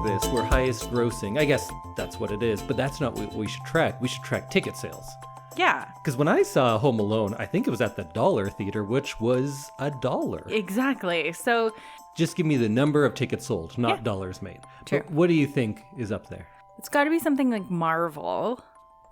this, where highest grossing, I guess that's what it is, but that's not what we should track. We should track ticket sales. Yeah. Because when I saw Home Alone, I think it was at the Dollar Theater, which was $1. Exactly. So just give me the number of tickets sold, not dollars made. True. But what do you think is up there? It's got to be something like Marvel.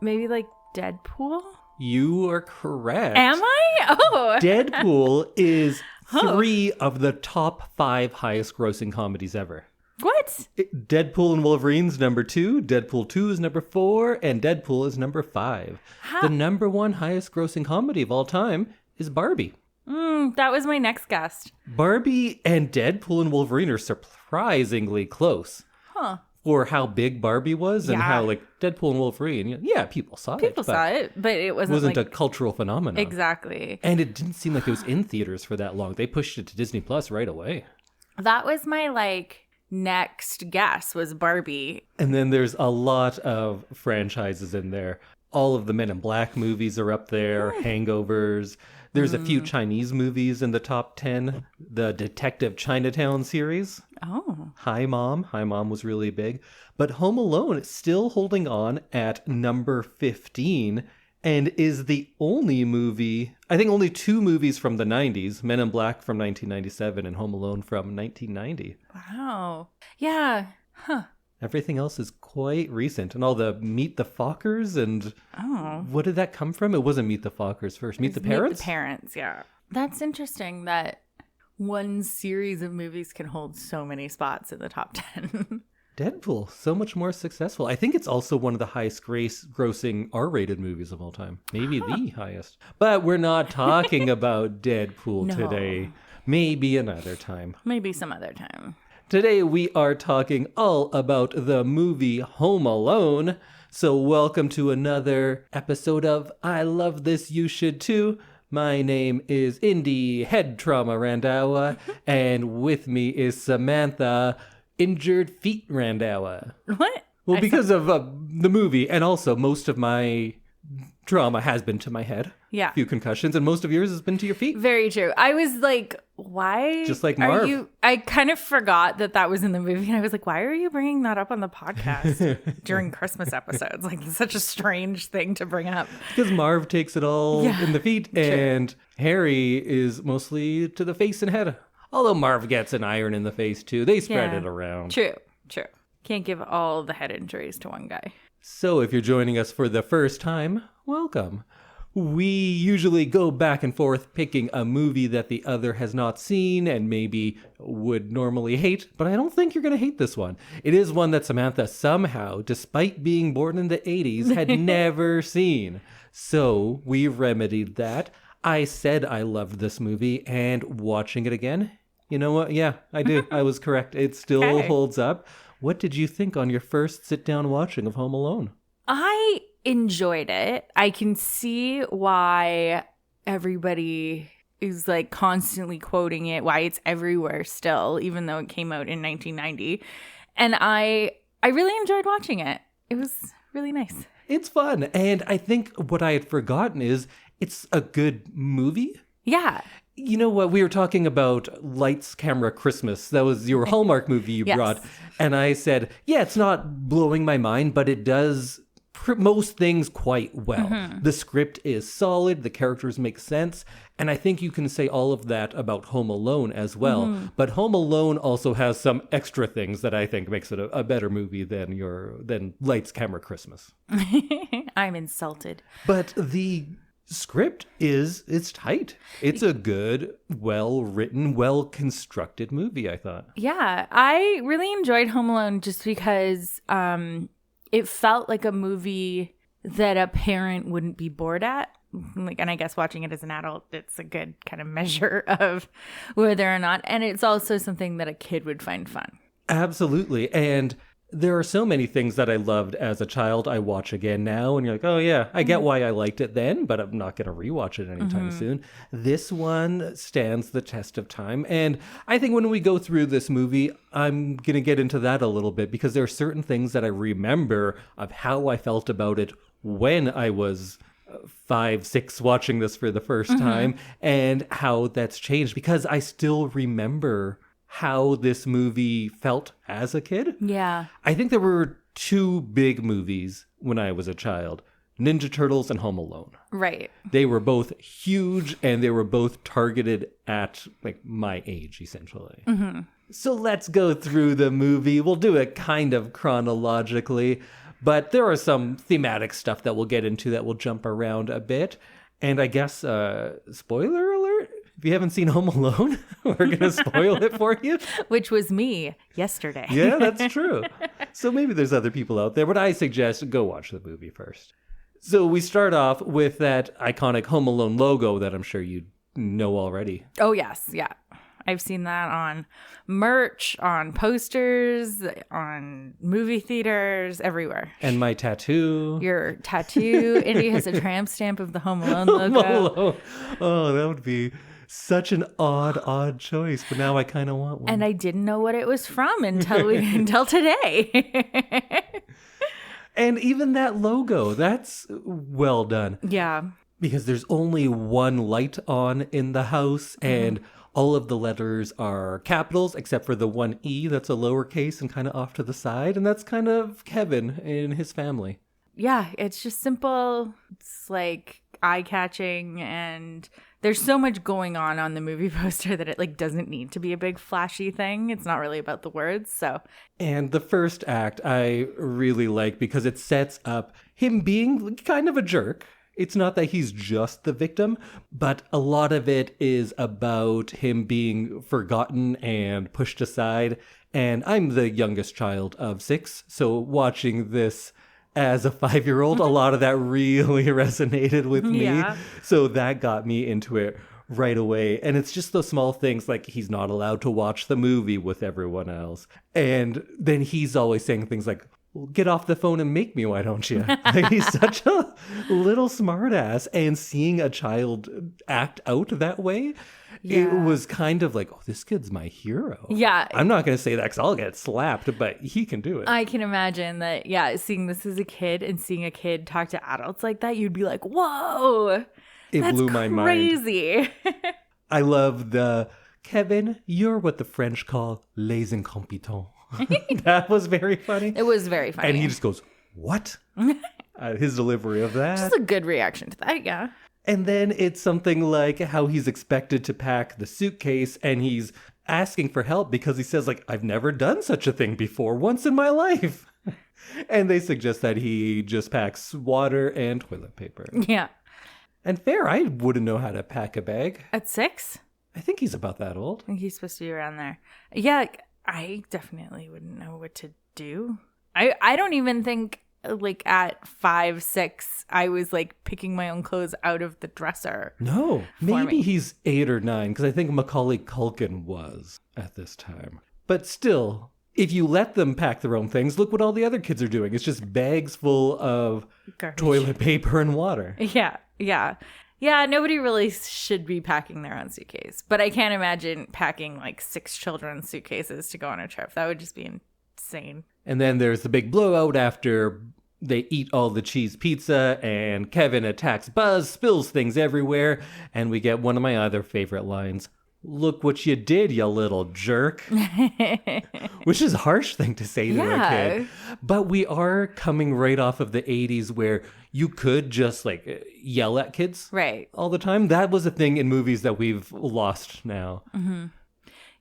Maybe like Deadpool? You are correct. Am I? Oh. Deadpool is 3 of the top 5 highest grossing comedies ever. What? Deadpool and Wolverine's number 2, Deadpool 2 is number 4, and Deadpool is number 5. How? The number 1 highest grossing comedy of all time is Barbie. That was my next guest. Barbie and Deadpool and Wolverine are surprisingly close. Huh. For how big Barbie was and Yeah. how like Deadpool and Wolverine, yeah, people saw it. People saw it, but it wasn't a like... cultural phenomenon. Exactly. And it didn't seem like it was in theaters for that long. They pushed it to Disney Plus right away. That was my like next guess was Barbie. And then there's a lot of franchises in there. All of the Men in Black movies are up there, Hangovers. There's a few Chinese movies in the top 10. The Detective Chinatown series. Oh. Hi Mom. Hi Mom was really big. But Home Alone is still holding on at number 15 and is the only movie, I think only 2 movies from the 90s, Men in Black from 1997 and Home Alone from 1990. Wow. Yeah. Huh. Everything else is quite recent. And all the Meet the Fockers and Oh. what did that come from? It wasn't Meet the Fockers first. Meet the Parents? Meet the Parents, yeah. That's interesting that one series of movies can hold so many spots in the top 10. Deadpool, so much more successful. I think it's also one of the highest grossing R-rated movies of all time. Maybe the highest. But we're not talking about Deadpool No. today. Maybe another time. Maybe some other time. Today we are talking all about the movie Home Alone. So welcome to another episode of I Love This, You Should Too. My name is Indy, head trauma Randhawa, and with me is Samantha, injured feet Randhawa. What? Well, because of the movie, and also most of my trauma has been to my head. Yeah. A few concussions, and most of yours has been to your feet. Very true. I was like, why? Just like Marv. I kind of forgot that was in the movie. And I was like, why are you bringing that up on the podcast during Christmas episodes? Like, it's such a strange thing to bring up. Because Marv takes it all in the feet, and Harry is mostly to the face and head. Although Marv gets an iron in the face, too. They spread it around. True. Can't give all the head injuries to one guy. So if you're joining us for the first time, welcome. We usually go back and forth picking a movie that the other has not seen and maybe would normally hate, but I don't think you're going to hate this one. It is one that Samantha somehow, despite being born in the 80s, had never seen. So we remedied that. I said I loved this movie, and watching it again, you know what? Yeah, I do. I was correct. It still holds up. What did you think on your first sit-down watching of Home Alone? I enjoyed it. I can see why everybody is like constantly quoting it, why it's everywhere still, even though it came out in 1990. And I really enjoyed watching it. It was really nice. It's fun. And I think what I had forgotten is it's a good movie. Yeah. You know what? We were talking about Lights, Camera, Christmas. That was your Hallmark movie you brought. And I said, yeah, it's not blowing my mind, but it does most things quite well. Mm-hmm. The script is solid. The characters make sense. And I think you can say all of that about Home Alone as well. Mm-hmm. But Home Alone also has some extra things that I think makes it a better movie than Lights, Camera, Christmas. I'm insulted. But the script it's tight. It's a good, well-written, well-constructed movie, I thought. Yeah, I really enjoyed Home Alone just because it felt like a movie that a parent wouldn't be bored at. Like, and I guess watching it as an adult, it's a good kind of measure of whether or not. And it's also something that a kid would find fun. Absolutely. And there are so many things that I loved as a child I watch again now, and you're like, oh yeah, I get why I liked it then, but I'm not going to rewatch it anytime soon. This one stands the test of time, and I think when we go through this movie, I'm going to get into that a little bit, because there are certain things that I remember of how I felt about it when I was 5, 6 watching this for the first time, and how that's changed, because I still remember how this movie felt as a kid. Yeah. I think there were two big movies when I was a child, Ninja Turtles and Home Alone. Right. They were both huge, and they were both targeted at like my age, essentially. Mm-hmm. So let's go through the movie. We'll do it kind of chronologically, but there are some thematic stuff that we'll get into that will jump around a bit. And I guess, spoiler alert, if you haven't seen Home Alone, we're going to spoil it for you. Which was me yesterday. Yeah, that's true. So maybe there's other people out there, but I suggest go watch the movie first. So we start off with that iconic Home Alone logo that I'm sure you know already. Oh, yes. Yeah. I've seen that on merch, on posters, on movie theaters, everywhere. And my tattoo. Your tattoo. Indy has a tramp stamp of the Home Alone logo. Home Alone. Oh, that would be such an odd choice, but now I kind of want one. And I didn't know what it was from until today. And even that logo, that's well done. Yeah. Because there's only one light on in the house, and all of the letters are capitals, except for the one E that's a lowercase and kind of off to the side. And that's kind of Kevin and his family. Yeah, it's just simple. It's like eye-catching, and there's so much going on the movie poster that it like doesn't need to be a big flashy thing. It's not really about the words. So, and the first act I really like because it sets up him being kind of a jerk. It's not that he's just the victim, but a lot of it is about him being forgotten and pushed aside. And I'm the youngest child of 6, so watching this as a 5-year-old, a lot of that really resonated with me. Yeah. So that got me into it right away. And it's just those small things like he's not allowed to watch the movie with everyone else. And then he's always saying things like, well, get off the phone and make me, why don't you? Like, he's such a little smartass. And seeing a child act out that way, it was kind of like, oh, this kid's my hero. Yeah. I'm not going to say that because I'll get slapped, but he can do it. I can imagine that, seeing this as a kid and seeing a kid talk to adults like that, you'd be like, whoa, it blew my mind. Crazy. I love the, Kevin, you're what the French call les incompetents. That was very funny. It was very funny. And he just goes, what? His delivery of that. Just a good reaction to that, yeah. And then it's something like how he's expected to pack the suitcase and he's asking for help because he says, like, I've never done such a thing before once in my life. And they suggest that he just packs water and toilet paper. Yeah. And fair, I wouldn't know how to pack a bag. At 6? I think he's about that old. I think he's supposed to be around there. Yeah, I definitely wouldn't know what to do. I don't even think, like, at 5, 6, I was, like, picking my own clothes out of the dresser. No, maybe he's 8 or 9, because I think Macaulay Culkin was at this time. But still, if you let them pack their own things, look what all the other kids are doing. It's just bags full of toilet paper and water. Yeah. Yeah, nobody really should be packing their own suitcase. But I can't imagine packing like 6 children's suitcases to go on a trip. That would just be insane. And then there's the big blowout after they eat all the cheese pizza and Kevin attacks Buzz, spills things everywhere. And we get one of my other favorite lines. Look what you did, you little jerk. Which is a harsh thing to say to a kid. But we are coming right off of the 80s where you could just like yell at kids all the time. That was a thing in movies that we've lost now. Mm-hmm.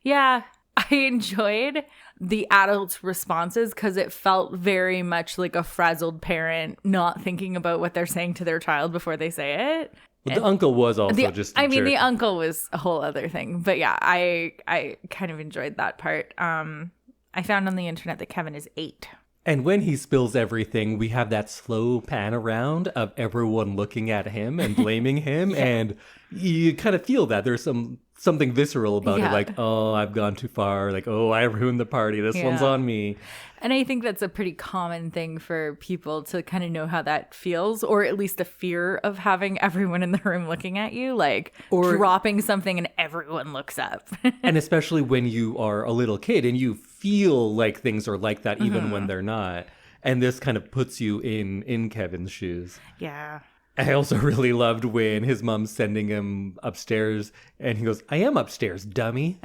Yeah, I enjoyed the adults' responses because it felt very much like a frazzled parent not thinking about what they're saying to their child before they say it. Well, the uncle was also just a jerk. The uncle was a whole other thing. But yeah, I kind of enjoyed that part. I found on the internet that Kevin is 8. And when he spills everything, we have that slow pan around of everyone looking at him and blaming him. And you kind of feel that there's something visceral about it. Like, oh, I've gone too far. Like, oh, I ruined the party. This one's on me. And I think that's a pretty common thing for people to kind of know how that feels, or at least the fear of having everyone in the room looking at you, like dropping something and everyone looks up. And especially when you are a little kid and you feel like things are like that even when they're not. And this kind of puts you in Kevin's shoes. Yeah. I also really loved when his mom's sending him upstairs and he goes, I am upstairs, dummy.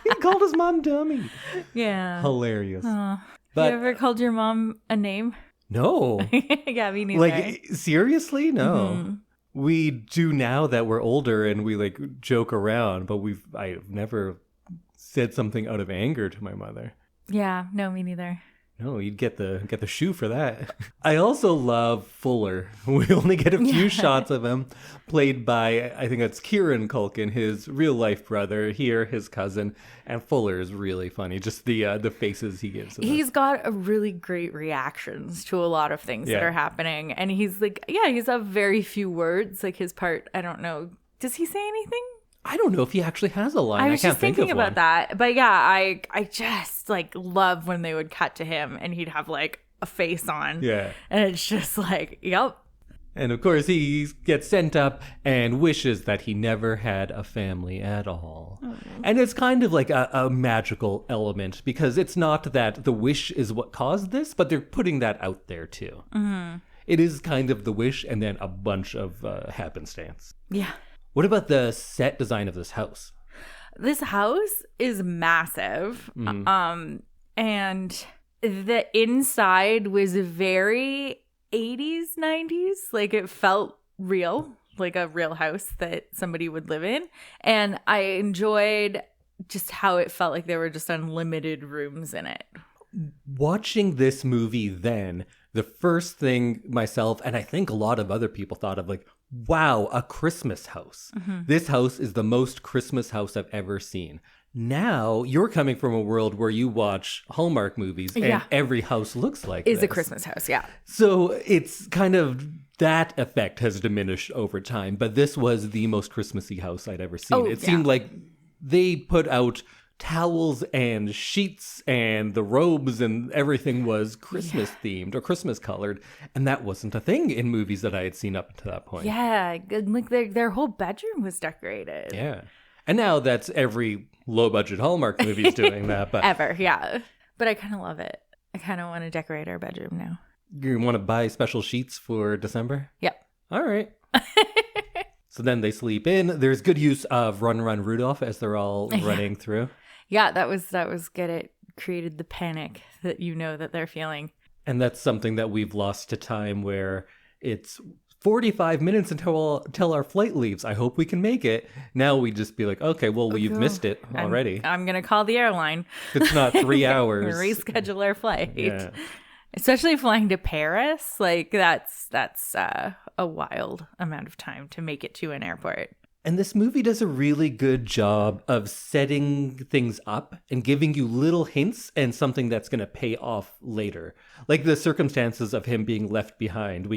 He called his mom dummy. Yeah. Hilarious. But, you ever called your mom a name? No. Yeah, me neither. Like, seriously? No. We do now that we're older and we like joke around, but I've never said something out of anger to my mother. Yeah, no, me neither. No, you'd get the shoe for that. I also love Fuller. We only get a few shots of him, played by, I think that's Kieran Culkin, his real life brother, here his cousin, and Fuller is really funny. Just the faces he gives. He's got a really great reactions to a lot of things that are happening, and he's like, he's a very few words. Like his part, I don't know. Does he say anything? I don't know if he actually has a line. I was can't just thinking think of about one. that. But yeah, I just like love when they would cut to him and he'd have like a face on. Yeah. And it's just like, yep. And of course, he gets sent up and wishes that he never had a family at all. And it's kind of like a magical element because it's not that the wish is what caused this, but they're putting that out there too. It is kind of the wish and then a bunch of happenstance. Yeah. What about the set design of this house? This house is massive. And the inside was very 80s, 90s. Like it felt real, like a real house that somebody would live in. And I enjoyed just how it felt like there were just unlimited rooms in it. Watching this movie then, the first thing myself, and I think a lot of other people thought of like, wow, a Christmas house. This house is the most Christmas house I've ever seen. Now you're coming from a world where you watch Hallmark movies and every house looks like is this. A Christmas house, yeah. So it's kind of that effect has diminished over time, but this was the most Christmassy house I'd ever seen. It seemed like they put out towels and sheets and the robes and everything was Christmas themed or Christmas colored, and that wasn't a thing in movies that I had seen up to that point. Yeah, like their whole bedroom was decorated. Yeah. And now that's every low budget Hallmark movie's doing that, but ever, yeah. But I kind of love it. I kind of want to decorate our bedroom now. You want to buy special sheets for December? Yep. All right. So then they sleep in. There's good use of Run Run Rudolph as they're all running through. Yeah, that was good. It created the panic that you know that they're feeling. And that's something that we've lost to time where it's 45 minutes until our flight leaves. I hope we can make it. Now we just be like, okay, well, you've missed it already. I'm going to call the airline. It's not 3 hours. Reschedule our flight. Yeah. Especially flying to Paris. Like that's a wild amount of time to make it to an airport. And this movie does a really good job of setting things up and giving you little hints and something that's going to pay off later. Like the circumstances of him being left behind.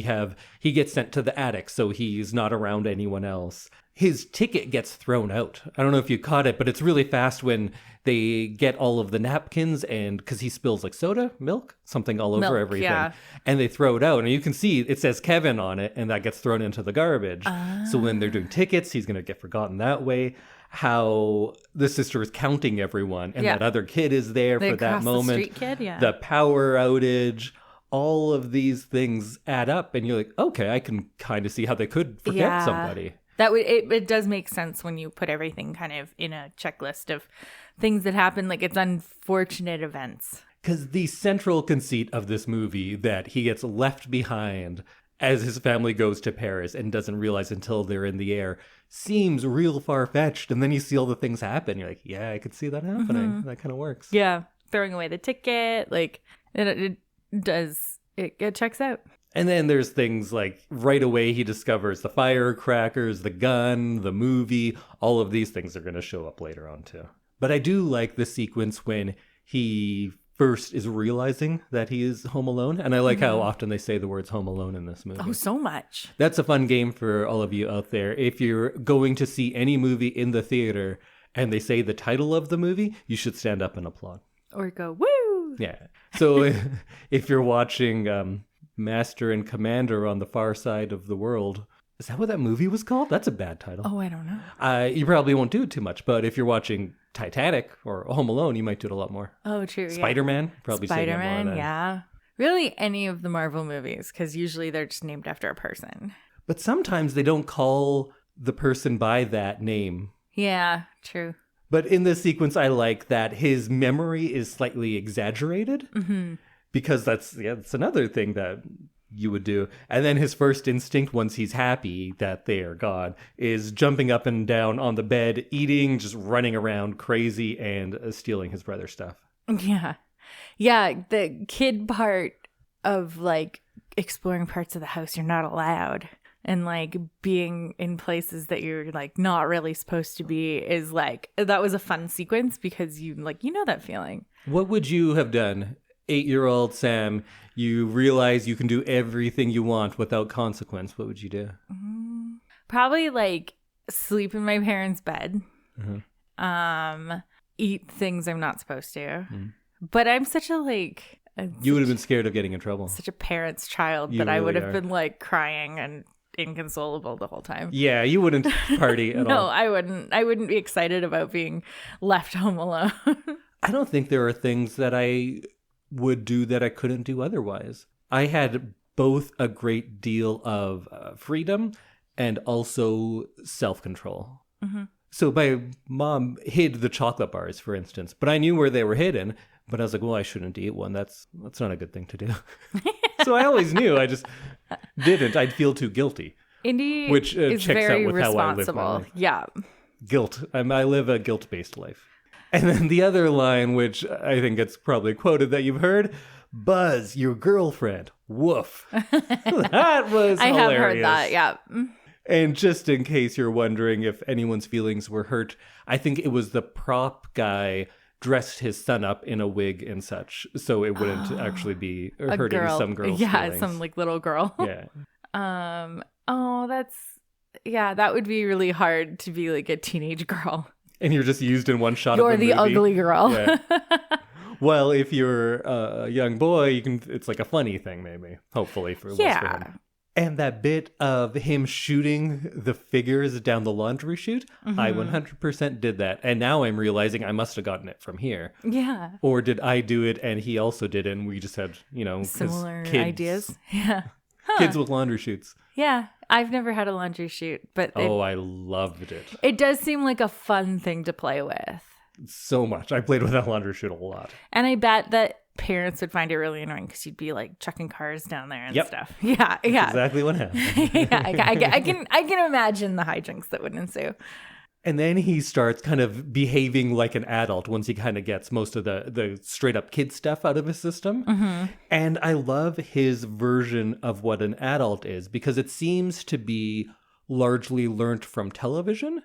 He gets sent to the attic, so he's not around anyone else. His ticket gets thrown out. I don't know if you caught it, but it's really fast when they get all of the napkins and because he spills like soda, milk, something all over everything. Yeah. And they throw it out. And you can see it says Kevin on it and that gets thrown into the garbage. So when they're doing tickets, he's going to get forgotten that way. How the sister is counting everyone and that other kid is there for that moment. The street kid, yeah. The power outage. All of these things add up and you're like, okay, I can kind of see how they could forget somebody. It does make sense when you put everything kind of in a checklist of things that happen, like it's unfortunate events. Because the central conceit of this movie that he gets left behind as his family goes to Paris and doesn't realize until they're in the air seems real far-fetched. And then you see all the things happen. You're like, yeah, I could see that happening. That kind of works. Yeah. Throwing away the ticket, like it does, it checks out. And then there's things like right away he discovers the firecrackers, the gun, the movie. All of these things are going to show up later on too. But I do like the sequence when he first is realizing that he is home alone. And I like how often they say the words home alone in this movie. Oh, so much. That's a fun game for all of you out there. If you're going to see any movie in the theater and they say the title of the movie, you should stand up and applaud. Or go, woo! Yeah. So if you're watching Master and Commander on the Far Side of the World, is that what that movie was called? That's a bad title. Oh, I don't know. You probably won't do it too much, but if you're watching Titanic or Home Alone, you might do it a lot more. Oh, true. Spider-Man, probably Spider-Man, more yeah. Really, any of the Marvel movies, because usually they're just named after a person. But sometimes they don't call the person by that name. Yeah, true. But in this sequence, I like that his memory is slightly exaggerated because that's another thing that you would do. And then his first instinct, once he's happy that they are gone, is jumping up and down on the bed, eating, just running around crazy and stealing his brother's stuff. Yeah. Yeah. The kid part of like exploring parts of the house you're not allowed and like being in places that you're like not really supposed to be is like, that was a fun sequence because you know that feeling. What would you have done? 8-year-old Sam, you realize you can do everything you want without consequence. What would you do? Probably like sleep in my parents' bed. Eat things I'm not supposed to. But I'm such a like... You would have been scared of getting in trouble. Such a parent's child that I would have been like crying and inconsolable the whole time. Yeah, you wouldn't party at all. No, I wouldn't. I wouldn't be excited about being left home alone. I don't think there are things that I would do that I couldn't do otherwise. I had both a great deal of freedom and also self-control. So my mom hid the chocolate bars, for instance, but I knew where they were hidden. But I was like, well, I shouldn't eat one. That's not a good thing to do. So I always knew. I just didn't. I'd feel too guilty. Indy which is checks very out with how I live responsible. my life. Yeah. Guilt. I live a guilt-based life. And then the other line, which I think it's probably quoted that you've heard, Buzz, your girlfriend. Woof. That was hilarious. I have heard that, yeah. And just in case you're wondering if anyone's feelings were hurt, I think it was the prop guy dressed his son up in a wig and such, so it wouldn't actually be hurting some girl's feelings. Some like little girl. Yeah. That would be really hard to be like a teenage girl. And you're just used in one shot You're of the movie. ugly girl. Yeah. Well, if you're a young boy, you can. It's like a funny thing, maybe. Hopefully for him. And that bit of him shooting the figures down the laundry chute, I 100% did that. And now I'm realizing I must have gotten it from here. Yeah. Or did I do it and he also did it and we just had, similar kids, ideas? Yeah. Kids with laundry chutes. Yeah. I've never had a laundry chute, but I loved it. It does seem like a fun thing to play with. So much. I played with that laundry chute a lot. And I bet that parents would find it really annoying because you'd be like chucking cars down there and stuff. Yeah, That's exactly what happened. I can imagine the hijinks that would ensue. And then he starts kind of behaving like an adult once he kind of gets most of the straight up kid stuff out of his system. And I love his version of what an adult is because it seems to be largely learnt from television.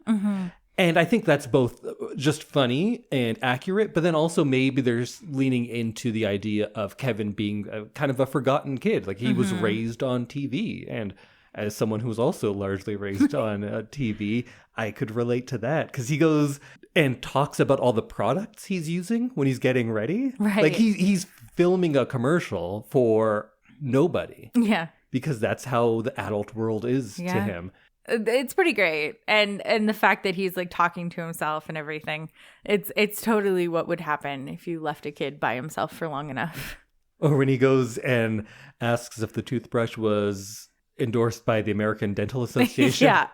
And I think that's both just funny and accurate, but then also maybe there's leaning into the idea of Kevin being kind of a forgotten kid. Like he was raised on TV. And as someone who was also largely raised on TV, I could relate to that. Because he goes and talks about all the products he's using when he's getting ready. Right. Like he's filming a commercial for nobody. Yeah. Because that's how the adult world is to him. It's pretty great. And the fact that he's like talking to himself and everything, it's totally what would happen if you left a kid by himself for long enough. Or when he goes and asks if the toothbrush was endorsed by the American Dental Association. Yeah.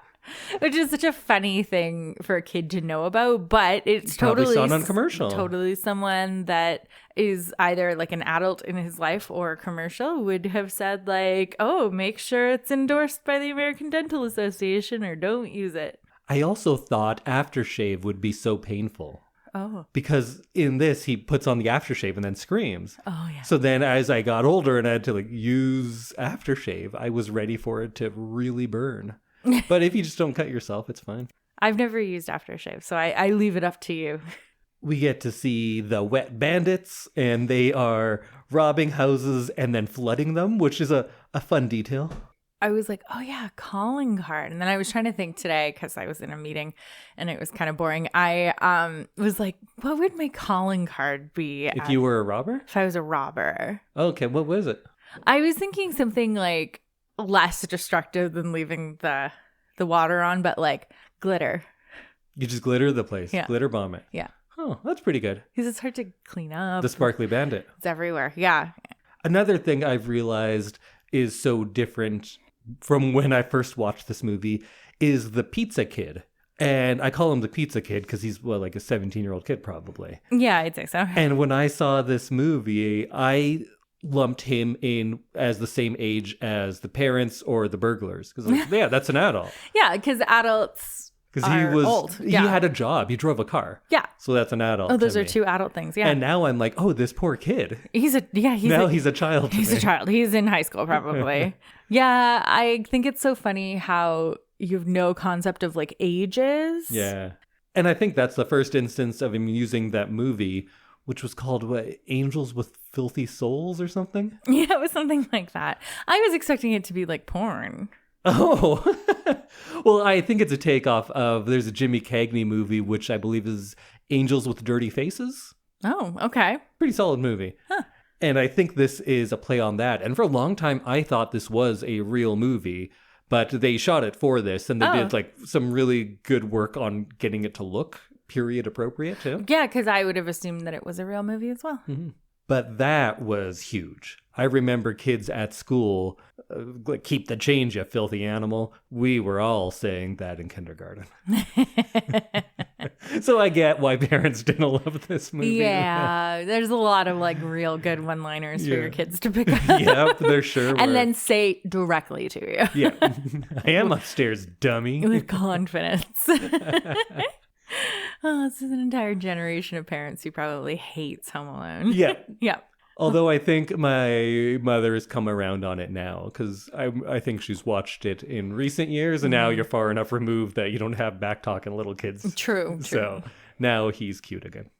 Which is such a funny thing for a kid to know about, but it's Probably saw it on commercial. Totally someone that is either like an adult in his life or a commercial would have said like, oh, make sure it's endorsed by the American Dental Association or don't use it. I also thought aftershave would be so painful. Oh. Because in this, he puts on the aftershave and then screams. Oh, yeah. So then as I got older and I had to like use aftershave, I was ready for it to really burn. But if you just don't cut yourself, it's fine. I've never used aftershave, so I leave it up to you. We get to see the wet bandits, and they are robbing houses and then flooding them, which is a fun detail. I was like, oh yeah, calling card. And then I was trying to think today because I was in a meeting and it was kind of boring. I was like, what would my calling card be? If you were a robber? If I was a robber. Okay, what was it? I was thinking something like less destructive than leaving the water on, but like glitter. You just glitter the place. Yeah. Glitter bomb it. Yeah. Oh, that's pretty good. Because it's hard to clean up. The sparkly bandit. It's everywhere. Yeah. Another thing I've realized is so different from when I first watched this movie is the pizza kid. And I call him the pizza kid because he's, like a 17-year-old kid probably. Yeah, I'd say so. And when I saw this movie, I lumped him in as the same age as the parents or the burglars. Because, yeah, that's an adult. Yeah, because adults are old. He had a job. He drove a car. Yeah. So that's an adult. Oh, those are two adult things. Yeah. And now I'm like, oh, this poor kid. He's a child. He's a child. He's in high school probably. Yeah, I think it's so funny how you have no concept of like ages. Yeah. And I think that's the first instance of him using that movie, which was called Angels with Filthy Souls or something? Yeah, it was something like that. I was expecting it to be like porn. Oh, well, I think it's a takeoff of, there's a Jimmy Cagney movie, which I believe is Angels with Dirty Faces. Oh, okay. Pretty solid movie. Huh. And I think this is a play on that. And for a long time, I thought this was a real movie, but they shot it for this, and they did like some really good work on getting it to look period appropriate too. Yeah, because I would have assumed that it was a real movie as well. Mm-hmm. But that was huge. I remember kids at school, keep the change, you filthy animal. We were all saying that in kindergarten. So I get why parents didn't love this movie. Yeah, there's a lot of like real good one-liners for your kids to pick up. Yep, there sure were. And then say directly to you. Yeah, I am upstairs, dummy. With confidence. Oh, this is an entire generation of parents who probably hates Home Alone. Yeah. Yeah. Although I think my mother has come around on it now, because I think she's watched it in recent years, and now you're far enough removed that you don't have back talking little kids. True. So now he's cute again.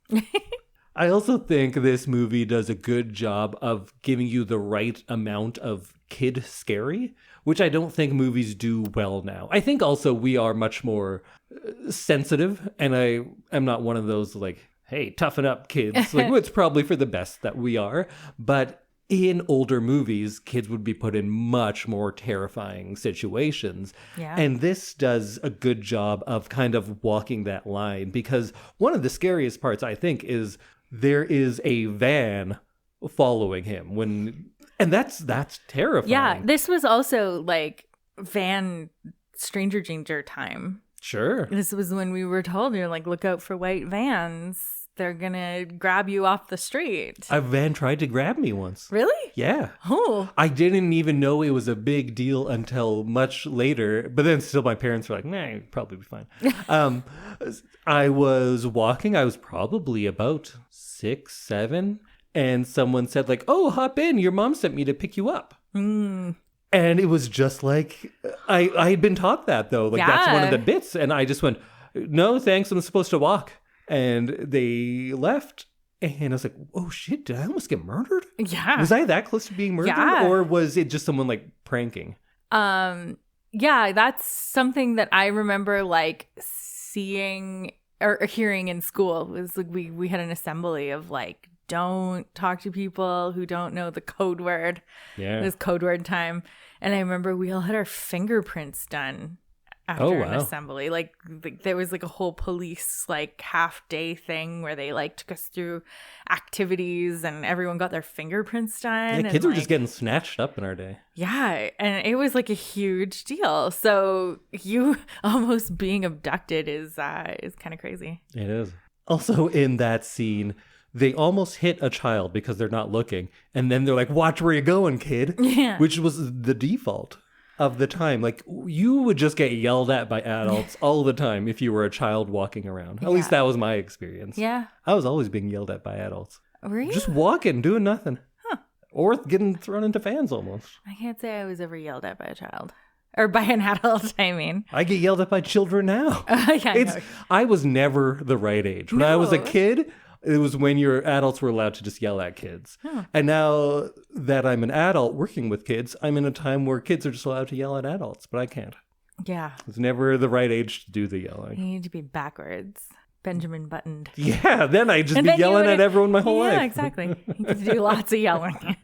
I also think this movie does a good job of giving you the right amount of kid scary, which I don't think movies do well now. I think also we are much more sensitive, and I am not one of those like, hey, toughen up, kids. Like, it's probably for the best that we are. But in older movies, kids would be put in much more terrifying situations. Yeah. And this does a good job of kind of walking that line, because one of the scariest parts, I think, is there is a van following him and that's terrifying. Yeah, this was also like van stranger danger time. Sure. This was when we were told, you're like, look out for white vans. They're gonna grab you off the street. A van tried to grab me once. Really? Yeah. Oh. I didn't even know it was a big deal until much later. But then still my parents were like, nah, you'd probably be fine. I was walking. I was probably about 6, 7. And someone said like, oh, hop in. Your mom sent me to pick you up. Mm. And it was just like, I had been taught that though. Like that's one of the bits. And I just went, no, thanks. I'm supposed to walk. And they left. And I was like, oh shit, did I almost get murdered? Yeah. Was I that close to being murdered? Yeah. Or was it just someone like pranking? Yeah, that's something that I remember like seeing or hearing in school. It was like we had an assembly of like, don't talk to people who don't know the code word. Yeah. It was code word time. And I remember we all had our fingerprints done after an assembly. Like there was like a whole police like half day thing where they like took us through activities and everyone got their fingerprints done. Yeah, kids were just getting snatched up in our day. Yeah, and it was like a huge deal. So you almost being abducted is kind of crazy. It is. Also in that scene, they almost hit a child because they're not looking. And then they're like, watch where you're going, kid. Yeah. Which was the default of the time. Like, you would just get yelled at by adults all the time if you were a child walking around. At least that was my experience. Yeah. I was always being yelled at by adults. Were you? Just walking, doing nothing. Huh. Or getting thrown into fans almost. I can't say I was ever yelled at by a child. Or by an adult, I mean. I get yelled at by children now. Yeah, I was never the right age. When I was a kid, it was when your adults were allowed to just yell at kids. Huh. And now that I'm an adult working with kids, I'm in a time where kids are just allowed to yell at adults, but I can't. Yeah. It's never the right age to do the yelling. You need to be backwards. Benjamin Buttoned. Yeah, then I'd just be yelling at everyone my whole life. Yeah, exactly. You get to do lots of yelling.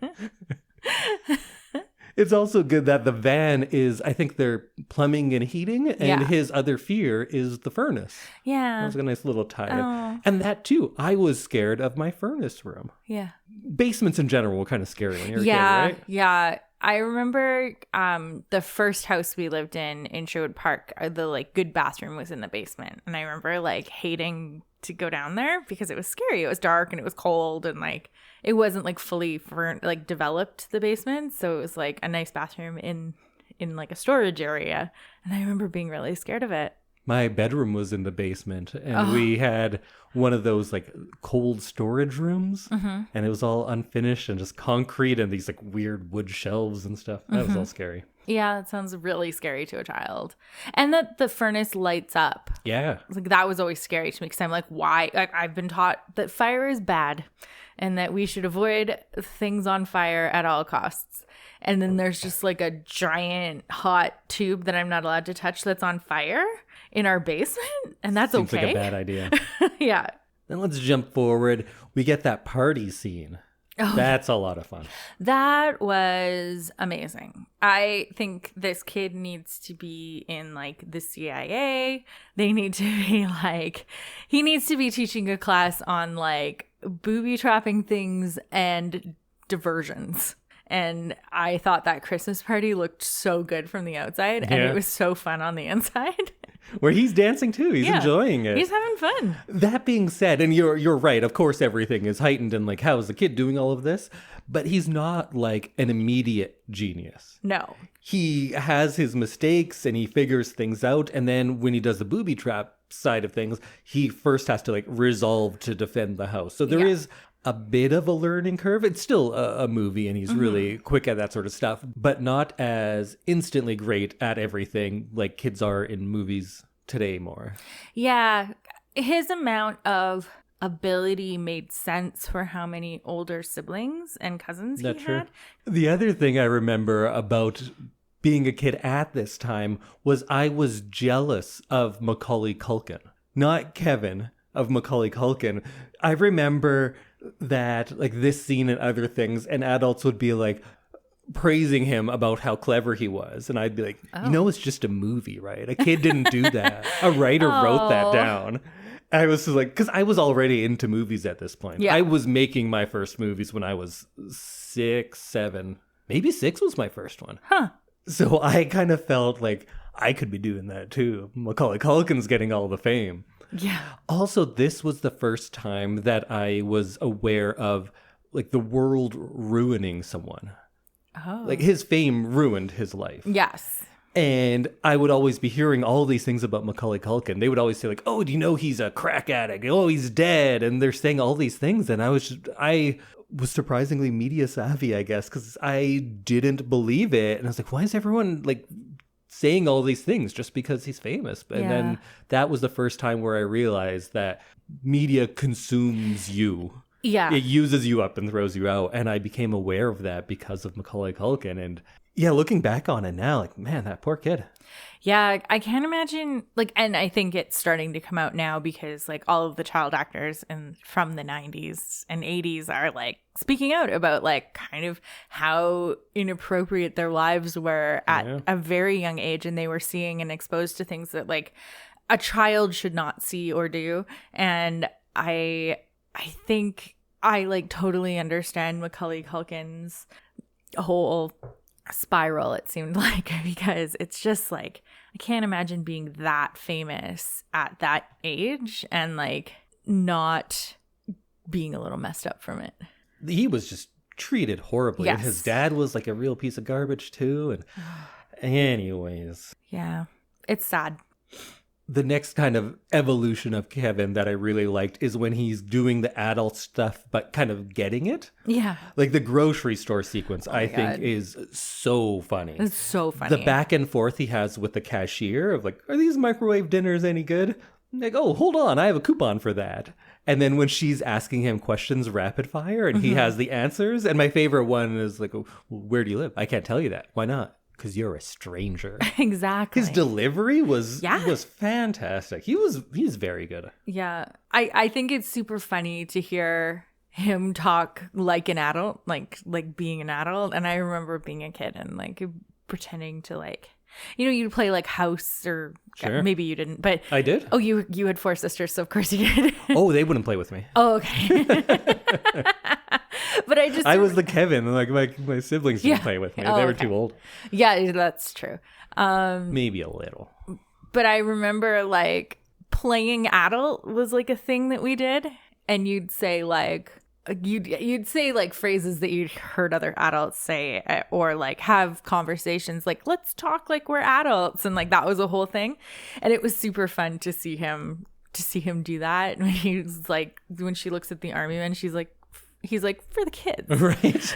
It's also good that the van is, I think they're plumbing and heating, and his other fear is the furnace. Yeah. That was a nice little tie-in. And that too, I was scared of my furnace room. Yeah. Basements in general were kind of scary when you were a kid, right? Yeah. I remember the first house we lived in Sherwood Park, the like good bathroom was in the basement. And I remember like hating to go down there because it was scary. It was dark and it was cold and like it wasn't like fully like developed, the basement. So it was like a nice bathroom in like a storage area. And I remember being really scared of it. My bedroom was in the basement, and we had one of those like cold storage rooms, and it was all unfinished and just concrete and these like weird wood shelves and stuff. That was all scary. Yeah, that sounds really scary to a child. And that the furnace lights up. Yeah. Like that was always scary to me because I'm like, why? Like, I've been taught that fire is bad and that we should avoid things on fire at all costs. And then there's just like a giant hot tube that I'm not allowed to touch that's on fire in our basement. And that's Seems okay. like a bad idea. Yeah. Then let's jump forward. We get that party scene. Oh, that's a lot of fun. That was amazing. I think this kid needs to be in like the CIA. They need to be like, he needs to be teaching a class on like booby trapping things and diversions. And I thought that Christmas party looked so good from the outside, and it was so fun on the inside. Where he's dancing too. He's enjoying it. He's having fun. That being said, and you're right, of course everything is heightened and like, how is the kid doing all of this? But he's not like an immediate genius. No. He has his mistakes and he figures things out. And then when he does the booby trap side of things, he first has to like resolve to defend the house. So there is a bit of a learning curve. It's still a movie and he's really quick at that sort of stuff, but not as instantly great at everything like kids are in movies today more. Yeah. His amount of ability made sense for how many older siblings and cousins he had. The other thing I remember about being a kid at this time was I was jealous of Macaulay Culkin, not Kevin, of Macaulay Culkin. I remember that like this scene and other things, and adults would be like praising him about how clever he was, and I'd be like, you know, it's just a movie, right? A kid didn't do that. A writer wrote that down. I was just like, because I was already into movies at this point. I was making my first movies when I was 6, 7, maybe 6 was my first one. So I kind of felt like I could be doing that too. Macaulay Culkin's getting all the fame. Yeah. Also, this was the first time that I was aware of like the world ruining someone. Oh. Like his fame ruined his life. Yes. And I would always be hearing all these things about Macaulay Culkin. They would always say like, oh, do you know he's a crack addict? Oh, he's dead. And they're saying all these things. And I was surprisingly media savvy, I guess, because I didn't believe it. And I was like, why is everyone like saying all these things just because he's famous? And then that was the first time where I realized that media consumes you. Yeah. It uses you up and throws you out. And I became aware of that because of Macaulay Culkin. And yeah, looking back on it now, like, man, that poor kid. Yeah, I can't imagine, like, and I think it's starting to come out now because, like, all of the child actors from the 90s and 80s are, like, speaking out about, like, kind of how inappropriate their lives were at a very young age. And they were seeing and exposed to things that, like, a child should not see or do. And I think I, like, totally understand Macaulay Culkin's whole spiral, it seemed like, because it's just like I can't imagine being that famous at that age and like not being a little messed up from it. He was just treated horribly. Yes. And his dad was like a real piece of garbage too. And anyways. Yeah, it's sad. The next kind of evolution of Kevin that I really liked is when he's doing the adult stuff, but kind of getting it. Yeah. Like the grocery store sequence, I think is so funny. It's so funny. The back and forth he has with the cashier of like, are these microwave dinners any good? Like, oh, hold on, I have a coupon for that. And then when she's asking him questions rapid fire and he has the answers. And my favorite one is like, oh, where do you live? I can't tell you that. Why not? Because you're a stranger. Exactly. His delivery was fantastic. He's very good. Yeah. I think it's super funny to hear him talk like an adult, like being an adult. And I remember being a kid and like pretending to like, you know, you'd play like house or maybe you didn't, but I did. Oh, you had 4 sisters, so of course you did. Oh, they wouldn't play with me. Oh, okay. But I was the Kevin. Like my siblings didn't play with me. They were too old. Yeah, that's true. Maybe a little. But I remember like playing adult was like a thing that we did, and you'd say like phrases that you'd heard other adults say, or like have conversations like, let's talk like we're adults, and like that was a whole thing. And it was super fun to see him do that. And he was like, when she looks at the army man, he's like, for the kids. Right.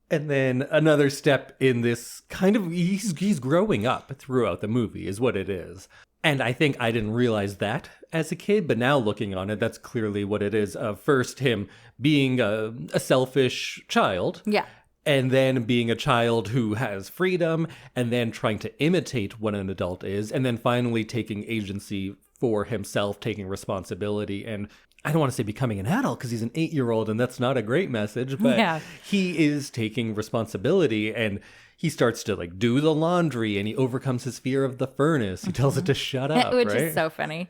And then another step in this kind of, he's growing up throughout the movie is what it is. And I think I didn't realize that as a kid, but now looking on it, that's clearly what it is. First, him being a selfish child. Yeah. And then being a child who has freedom, and then trying to imitate what an adult is, and then finally taking agency for himself, taking responsibility. And I don't want to say becoming an adult because he's an 8-year-old and that's not a great message, but he is taking responsibility, and he starts to like do the laundry, and he overcomes his fear of the furnace. He tells it to shut up, which right? is so funny.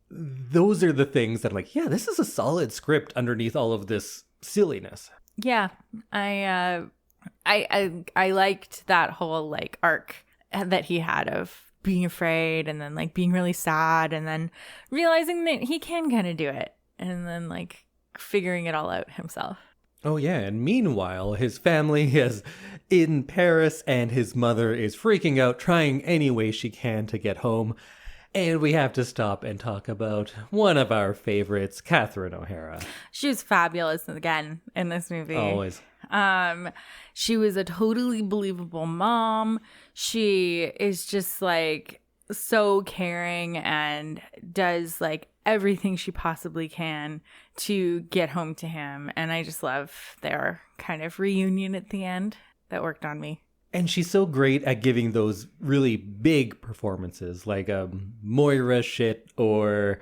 Those are the things that I'm like, yeah, this is a solid script underneath all of this silliness. Yeah, I liked that whole like arc that he had of being afraid, and then like being really sad, and then realizing that he can kind of do it, and then like figuring it all out himself. Oh yeah, and meanwhile his family is in Paris, and his mother is freaking out, trying any way she can to get home. And we have to stop and talk about one of our favorites, Catherine O'Hara. She was fabulous again in this movie. Always. She was a totally believable mom. She is just like so caring and does like everything she possibly can to get home to him. And I just love their kind of reunion at the end. That worked on me. And she's so great at giving those really big performances like Moira Shit or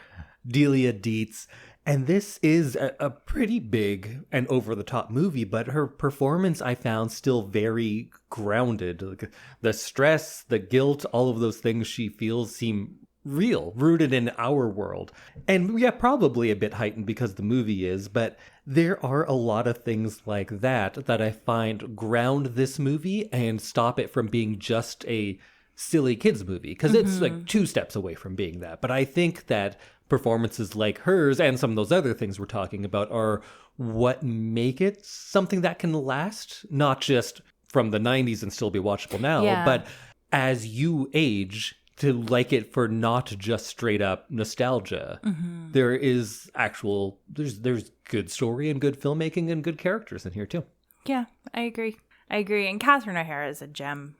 Delia Dietz. And this is a pretty big and over-the-top movie, but her performance I found still very grounded. Like, the stress, the guilt, all of those things she feels seem real, rooted in our world. And yeah, probably a bit heightened because the movie is, but there are a lot of things like that I find ground this movie and stop it from being just a silly kids movie, because it's like 2 steps away from being that. But I think that performances like hers and some of those other things we're talking about are what make it something that can last, not just from the 90s and still be watchable now, but as you age, to like it for not just straight up nostalgia. There is there's good story and good filmmaking and good characters in here too. Yeah, I agree. And Catherine O'Hara is a gem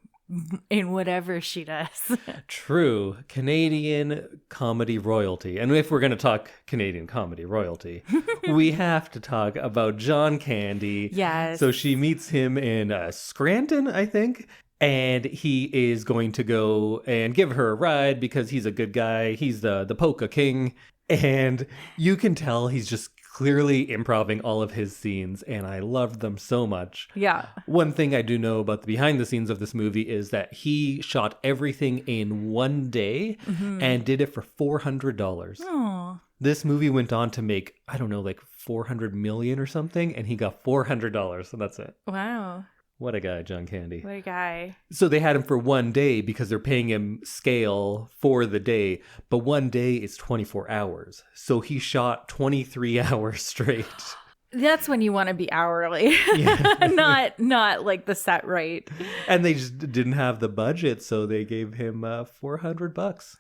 in whatever she does. True. Canadian comedy royalty. And if we're going to talk Canadian comedy royalty, we have to talk about John Candy. Yes. So she meets him in Scranton, I think. And he is going to go and give her a ride because he's a good guy. He's the polka king. And you can tell he's just clearly improving all of his scenes. And I loved them so much. Yeah. One thing I do know about the behind the scenes of this movie is that he shot everything in one day and did it for $400. Oh. This movie went on to make, I don't know, like 400 million or something. And he got $400. So that's it. Wow. What a guy, John Candy. What a guy. So they had him for one day because they're paying him scale for the day. But one day is 24 hours. So he shot 23 hours straight. That's when you want to be hourly. not like the set rate. And they just didn't have the budget. So they gave him $400.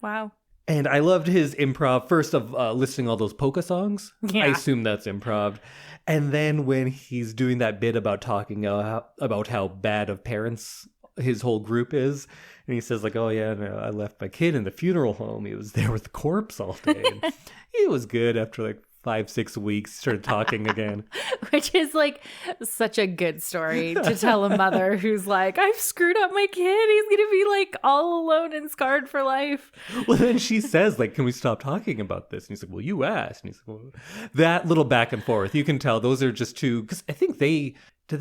Wow. And I loved his improv, first of listing all those polka songs. Yeah. I assume that's improv. And then when he's doing that bit about talking about how bad of parents his whole group is, and he says like, oh yeah, no, I left my kid in the funeral home. He was there with the corpse all day. And he was good after like 5-6 weeks, started talking again. Which is like such a good story to tell a mother who's like, I've screwed up my kid. He's going to be like all alone and scarred for life. Well, then she says like, can we stop talking about this? And he's like, well, you asked. And he's like, well, that little back and forth, you can tell those are just two, because I think they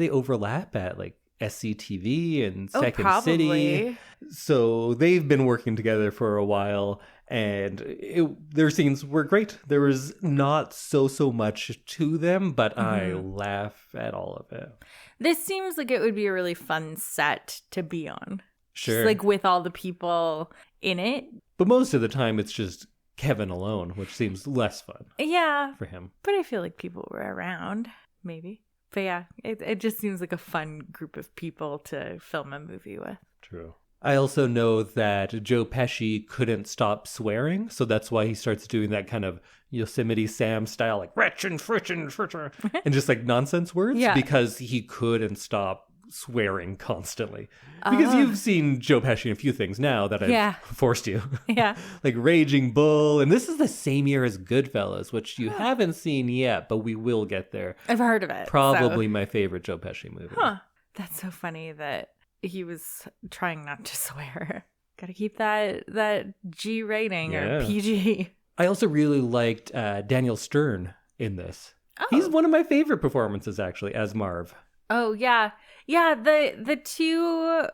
overlap at like SCTV and Second City. So they've been working together for a while. And their scenes were great. There was not so much to them, but I laugh at all of it. This seems like it would be a really fun set to be on. Sure. Just like with all the people in it. But most of the time it's just Kevin alone, which seems less fun. Yeah. For him. But I feel like people were around, maybe. But yeah, it just seems like a fun group of people to film a movie with. True. I also know that Joe Pesci couldn't stop swearing, so that's why he starts doing that kind of Yosemite Sam style, like "wretch and fritchin', and just like nonsense words, because he couldn't stop swearing constantly. Because you've seen Joe Pesci in a few things now that I've forced you. Yeah. Like Raging Bull, and this is the same year as Goodfellas, which you haven't seen yet, but we will get there. I've heard of it. Probably my favorite Joe Pesci movie. Huh. That's so funny that he was trying not to swear. Gotta keep that G rating or PG. I also really liked Daniel Stern in this. Oh. He's one of my favorite performances, actually, as Marv. Oh, yeah. Yeah, the two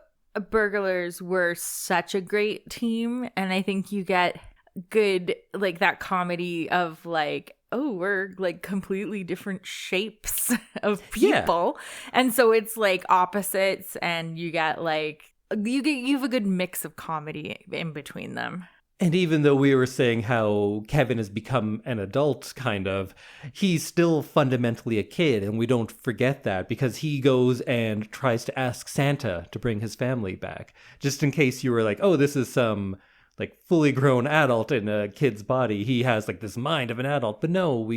burglars were such a great team. And I think you get good, like, that comedy of, like, oh, we're like completely different shapes of people. Yeah. And so it's like opposites, and you get like you have a good mix of comedy in between them. And even though we were saying how Kevin has become an adult, kind of, he's still fundamentally a kid, and we don't forget that, because he goes and tries to ask Santa to bring his family back. Just in case you were like, oh, this is some like fully grown adult in a kid's body. He has like this mind of an adult. But no,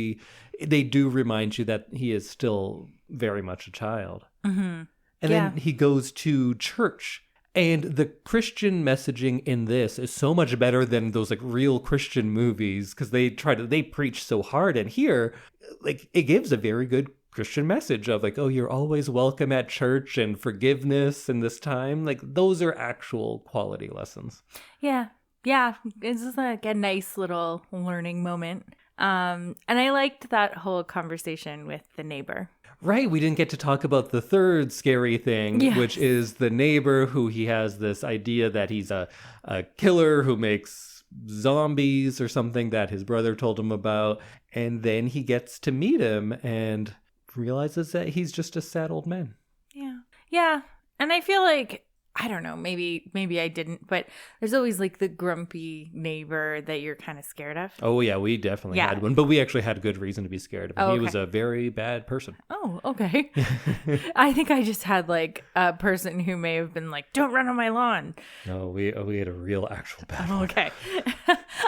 they do remind you that he is still very much a child. Mm-hmm. And then he goes to church. And the Christian messaging in this is so much better than those like real Christian movies, because they preach so hard. And here, like, it gives a very good Christian message of like, oh, you're always welcome at church, and forgiveness in this time. Like, those are actual quality lessons. Yeah. Yeah, it's just like a nice little learning moment. And I liked that whole conversation with the neighbor. Right, we didn't get to talk about the third scary thing, which is the neighbor who he has this idea that he's a killer who makes zombies or something that his brother told him about. And then he gets to meet him and realizes that he's just a sad old man. Yeah. Yeah, and I feel like, I don't know, maybe I didn't, but there's always like the grumpy neighbor that you're kind of scared of. Oh, yeah, we definitely had one, but we actually had good reason to be scared of him. He was a very bad person. Oh, okay. I think I just had like a person who may have been like, don't run on my lawn. No, we had a real actual bad one. Okay.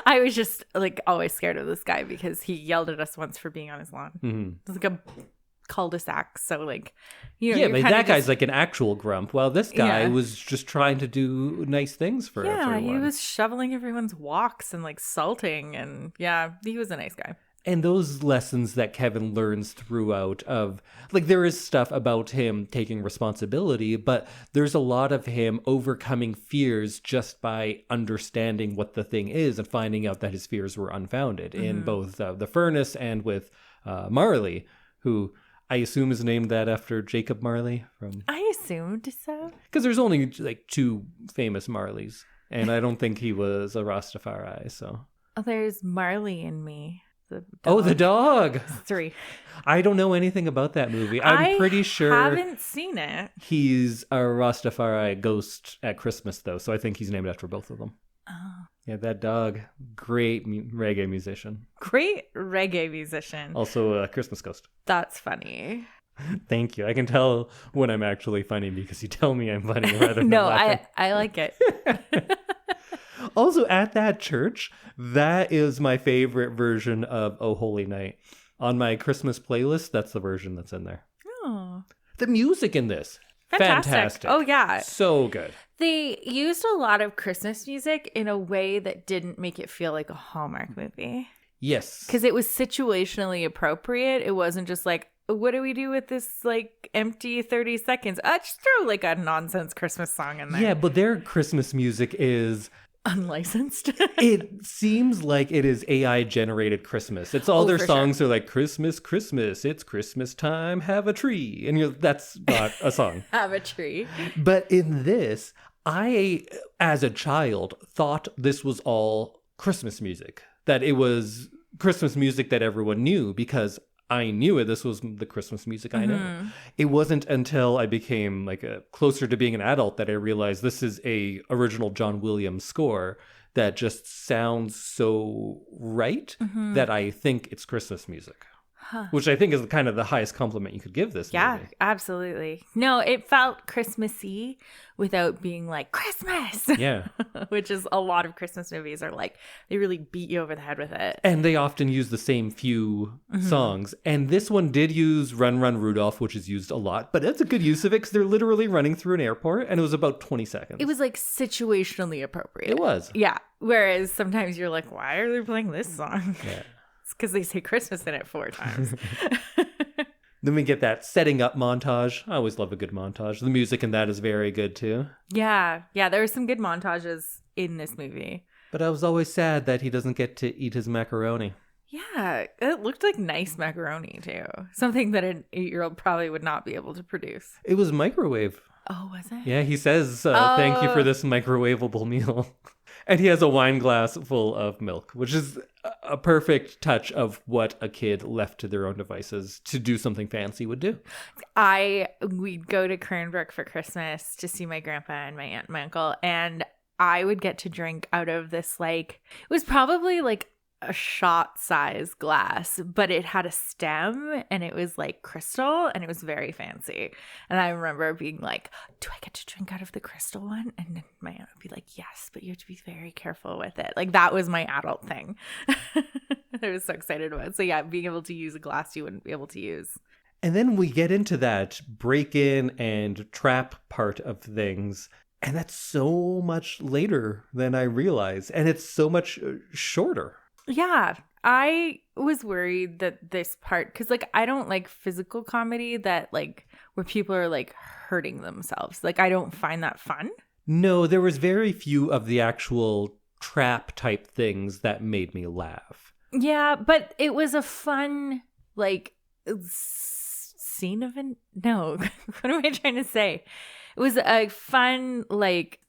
I was just like always scared of this guy because he yelled at us once for being on his lawn. Mm-hmm. It was like a cul-de-sac, so like, you know, but that guy's like an actual grump, while this guy was just trying to do nice things for everyone. He was shoveling everyone's walks and like salting, and he was a nice guy. And those lessons that Kevin learns throughout of, like, there is stuff about him taking responsibility, but there's a lot of him overcoming fears just by understanding what the thing is and finding out that his fears were unfounded in both the furnace and with Marley, who I assume is named that after Jacob Marley from... I assumed so. Because there's only like two famous Marleys, and I don't think he was a Rastafari, so... Oh, there's Marley and Me. The dog. Oh, the dog! 3. I don't know anything about that movie. I'm pretty sure... I haven't seen it. He's a Rastafari ghost at Christmas, though, so I think he's named after both of them. Oh. Yeah, that dog. Great reggae musician. Great reggae musician. Also a Christmas ghost. That's funny. Thank you. I can tell when I'm actually funny because you tell me I'm funny rather than no, laughing. I like it. Also, at that church, that is my favorite version of Oh Holy Night. On my Christmas playlist, that's the version that's in there. Oh. The music in this. Fantastic. Oh, yeah. So good. They used a lot of Christmas music in a way that didn't make it feel like a Hallmark movie. Yes. Because it was situationally appropriate. It wasn't just like, what do we do with this like empty 30 seconds? Just throw like a nonsense Christmas song in there. Yeah, but their Christmas music is... unlicensed. It seems like it is AI generated Christmas. It's all their songs are like Christmas, Christmas, it's Christmas time, have a tree. And that's not a song. Have a tree. But in this, I, as a child, thought this was all Christmas music, that it was Christmas music that everyone knew because I knew it. This was the Christmas music I know. It wasn't until I became like closer to being an adult that I realized this is a original John Williams score that just sounds so right that I think it's Christmas music. Which I think is kind of the highest compliment you could give this movie. Yeah, absolutely. No, it felt Christmassy without being like Christmas. Yeah. Which is a lot of Christmas movies are like, they really beat you over the head with it. And they often use the same few songs. And this one did use Run, Run, Rudolph, which is used a lot. But that's a good use of it because they're literally running through an airport. And it was about 20 seconds. It was like situationally appropriate. It was. Yeah. Whereas sometimes you're like, why are they playing this song? Yeah. Because they say Christmas in it 4 times. Then we get that setting up montage. I always love a good montage. The music in that is very good too. Yeah. Yeah, there were some good montages in this movie. But I was always sad that he doesn't get to eat his macaroni. Yeah, it looked like nice macaroni too. Something that an 8-year-old probably would not be able to produce. It was microwave. Oh, was it? Yeah, he says, thank you for this microwavable meal. And he has a wine glass full of milk, which is a perfect touch of what a kid left to their own devices to do something fancy would do. We'd go to Cranbrook for Christmas to see my grandpa and my aunt and my uncle, and I would get to drink out of this, like, it was probably like a shot size glass, but it had a stem and it was like crystal and it was very fancy. And I remember being like, do I get to drink out of the crystal one? And then my aunt would be like, yes, but you have to be very careful with it. Like, that was my adult thing. I was so excited about it. So yeah, being able to use a glass you wouldn't be able to use. And then we get into that break-in and trap part of things. And that's so much later than I realized. And it's so much shorter. Yeah, I was worried that this part, because like I don't like physical comedy that like where people are like hurting themselves. Like, I don't find that fun. No, there was very few of the actual trap type things that made me laugh. Yeah, but it was a fun like scene of an no. What am I trying to say? It was a fun, like,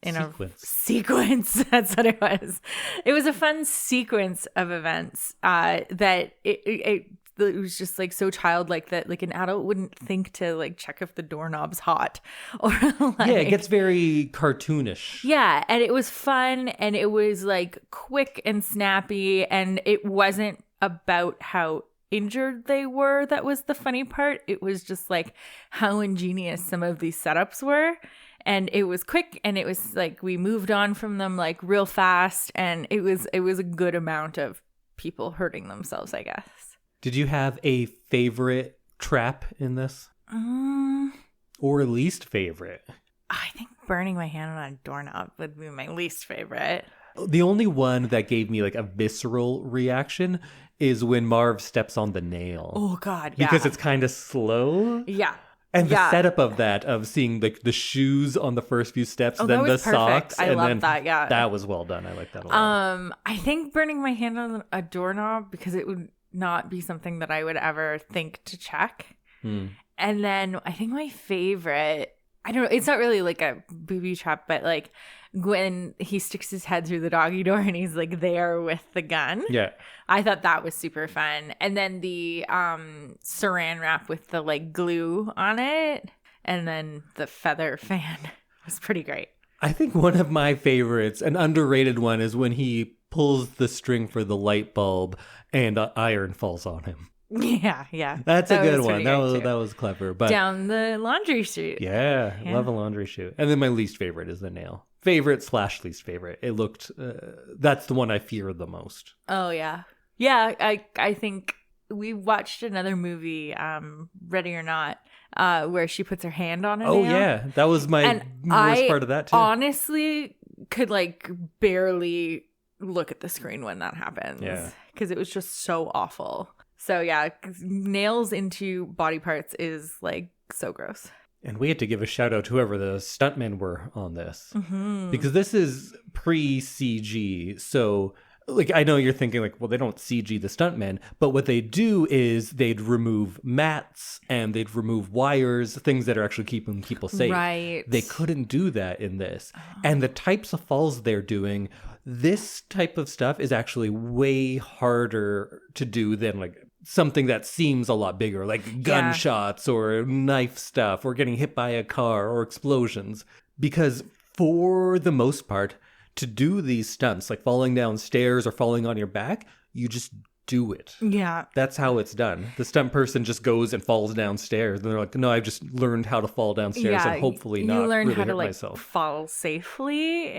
sequence. That's what it was. It was a fun sequence of events that it was just like so childlike that like an adult wouldn't think to like check if the doorknob's hot or like, yeah, it gets very cartoonish. Yeah, and it was fun and it was like quick and snappy, and it wasn't about how injured they were. That was the funny part. It was just like how ingenious some of these setups were, and it was quick, and it was like we moved on from them like real fast, and it was a good amount of people hurting themselves, I guess. Did you have a favorite trap in this? Or least favorite? I think burning my hand on a doorknob would be my least favorite. The only one that gave me like a visceral reaction is when Marv steps on the nail. Oh, God, yeah. Because it's kind of slow. Yeah. And the setup of that, of seeing like the shoes on the first few steps, then the perfect. socks. I love that, yeah. That was well done. I like that a lot. I think burning my hand on a doorknob, because it would not be something that I would ever think to check. And then I think my favorite, I don't know, it's not really like a booby trap, but like when he sticks his head through the doggy door and he's like there with the gun. Yeah. I thought that was super fun. And then the saran wrap with the like glue on it, and then the feather fan was pretty great. I think one of my favorites, an underrated one, is when he pulls the string for the light bulb and iron falls on him. Yeah. That's a good one. That was clever. But down the laundry chute. Yeah, love a laundry chute. And then my least favorite is the nail. Favorite/least favorite. It looked, that's the one I fear the most. Oh, yeah. Yeah, I think we watched another movie, Ready or Not, where she puts her hand on a nail. Oh, yeah. That was my worst part of that, too. Honestly could like barely look at the screen when that happens. Yeah. Because it was just so awful. So yeah, nails into body parts is like so gross. And we had to give a shout out to whoever the stuntmen were on this. Because this is pre-CG. So like, I know you're thinking like, well, they don't CG the stuntmen, but what they do is they'd remove mats and they'd remove wires, things that are actually keeping people safe. Right. They couldn't do that in this. And the types of falls they're doing, This type of stuff is actually way harder to do than like something that seems a lot bigger, like gunshots or knife stuff or getting hit by a car or explosions. Because for the most part, to do these stunts, like falling down stairs or falling on your back, you just do it. Yeah. That's how it's done. The stunt person just goes and falls downstairs. And they're like, no, I've just learned how to fall downstairs and hopefully not really hurt myself. Fall safely.